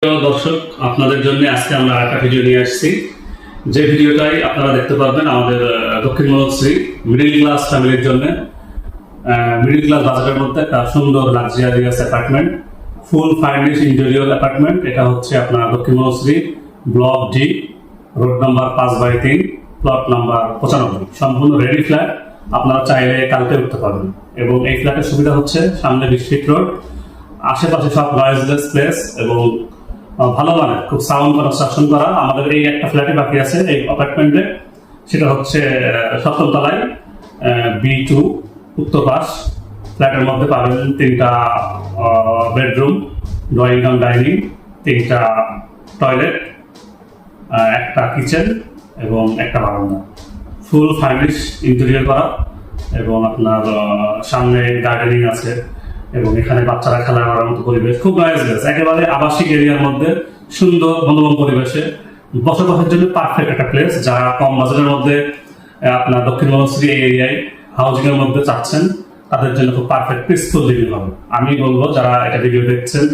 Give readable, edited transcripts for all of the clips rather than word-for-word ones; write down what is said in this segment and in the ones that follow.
প্রিয় দর্শক, আপনাদের জন্য আজকে আমরা একটা ভিডিও নিয়ে আসছি। যে ভিডিওটাই আপনারা দেখতে পারবেন আমাদের দক্ষিণ মনোশ্রী মিডিল ক্লাস ফ্যামিলির জন্য, মিডিল ক্লাস বাজেটের মধ্যে একটা সুন্দর luxurious apartment, full furnish interior apartment. এটা হচ্ছে আপনার দক্ষিণ Monoshree block D, road number 5/3, plot number 95। সম্পূর্ণ রেডি ফ্ল্যাট, আপনারা চাইলে কালকে উঠতে পারবেন। এবং এই ফ্ল্যাটের সুবিধা হচ্ছে সামনে 20 ফিট রোড, আশেপাশে সব নয়েজলেস প্লেস এবং ভালো মানের খুব সাউন্ড কনস্ট্রাকশন করা। আমাদের এই একটা ফ্ল্যাটে বাকি আছে এই অ্যাপার্টমেন্টে, সেটা হচ্ছে 7ম তলায়, B2 উত্তর পাশ। ফ্ল্যাটের মধ্যে পাবেন 3টা বেডরুম, ড্রয়িং কাম ডাইনিং, 3টা টয়লেট, একটা কিচেন এবং একটা বারান্দা, ফুল ফার্নিশ ইন্টেরিয়র করা। এবং আপনার সামনে গার্ডেনিং আছে এবং এখানে বাচ্চারা খেলা করার মতো পরিবেশ, খুব নয়েজলেস, একেবারে আবাসিক এরিয়ার মধ্যে সুন্দর মনোরম পরিবেশে বসবাসের জন্য পারফেক্ট একটা প্লেস। যারা কম বাজেটের মধ্যে আপনার দক্ষিণ মনোশ্রী এই এরিয়ায় হাউজিং এর মধ্যে চাচ্ছেন, তাদের জন্য খুব পারফেক্ট পিসফুল লিভিং হবে। আমি বলবো যারা এটা ভিডিও দেখছেন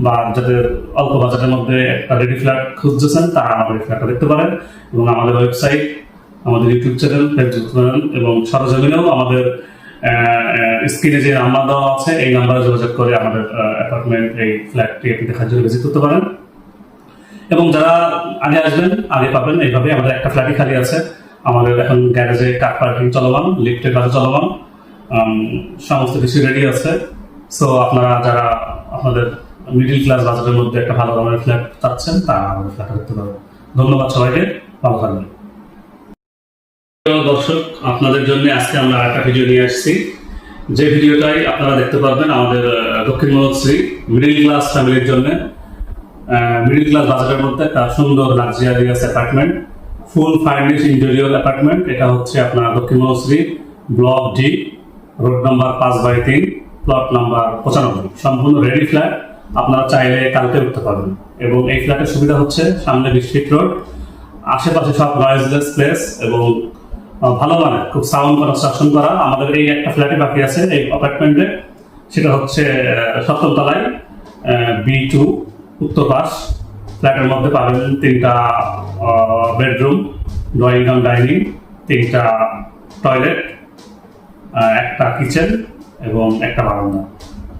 বা যাদের অল্প বাজেটের মধ্যে একটা রেডি ফ্ল্যাট খুঁজতেছেন, তারা আমাদের ফ্ল্যাটটা দেখতে পারেন। এবং আমাদের ওয়েবসাইট, আমাদের ইউটিউব চ্যানেল, ফেসবুক চ্যানেল এবং সরজমিনেও আমাদের স্ক্রিনে যে নাম্বার দেওয়া আছে, এই নাম্বারে যোগাযোগ করে আমাদের অ্যাপার্টমেন্ট, এই ফ্ল্যাটটি আপনি দেখার জন্য ভিজিট করতে পারেন। এবং যারা আগে আসবেন আগে পাবেন। এইভাবে আমাদের একটা ফ্ল্যাটই খালি আছে। আমাদের এখন গ্যারেজে কার পার্কিং চলমান, লিফটের কাজ চলমান, সমস্ত কিছু রেডি আছে। সো আপনারা যারা আপনাদের মিডিল ক্লাস বাজেটের মধ্যে একটা ভালো ধরনের ফ্ল্যাট চাচ্ছেন, তারা আমাদের ফ্ল্যাট দেখতে পারেন। ধন্যবাদ সবাইকে, ভালো থাকবেন। দর্শক, আপনাদের জন্য আজকে আমরা একটা ভিডিও নিয়ে আসছি। যে ভিডিওটাই আপনারা দেখতে পারবেন আমাদের দক্ষিণ মনোশ্রী মিডিল ক্লাস ফ্যামিলির জন্য, মিডিল ক্লাস বাজেটের মধ্যে একটা সুন্দর luxurious apartment, full furnish interior apartment. এটা হচ্ছে আপনার দক্ষিণ Monoshree block D, road number 5/3, plot number 95। সম্পূর্ণ রেডি ফ্ল্যাট, আপনারা চাইলে কালকে উঠতে পারবেন। এবং এই ফ্ল্যাটের সুবিধা হচ্ছে সামনে 20 ফিট রোড, আশেপাশে সব নয়েজলেস প্লেস এবং ভালো মানের খুব সাউন্ড কনস্ট্রাকশন করা। আমাদের এই একটা ফ্ল্যাটে বাকি আছে এই অ্যাপার্টমেন্টে, সেটা হচ্ছে 7ম তলায়, B2 উত্তর পাশ। ফ্ল্যাটের মধ্যে পাবেন 3টা বেডরুম, ড্রয়িং কাম ডাইনিং, 3টা টয়লেট, একটা কিচেন এবং একটা বারান্দা,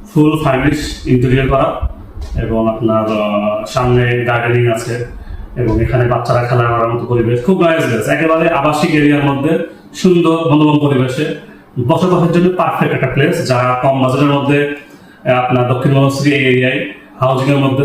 ফুল ফার্নিশ ইন্টেরিয়র করা। এবং আপনার সামনে গার্ডেনিং আছে এবং এখানে বাচ্চারা খেলা করার মতো পরিবেশ, খুব নয়েজলেস, একেবারে আবাসিক এরিয়ার মধ্যে সুন্দর মনোরম পরিবেশে বসবাসের জন্য পারফেক্ট একটা প্লেস। যারা কম বাজেটের মধ্যে আপনার দক্ষিণ মনোশ্রী এই এরিয়ায় হাউজিং এর মধ্যে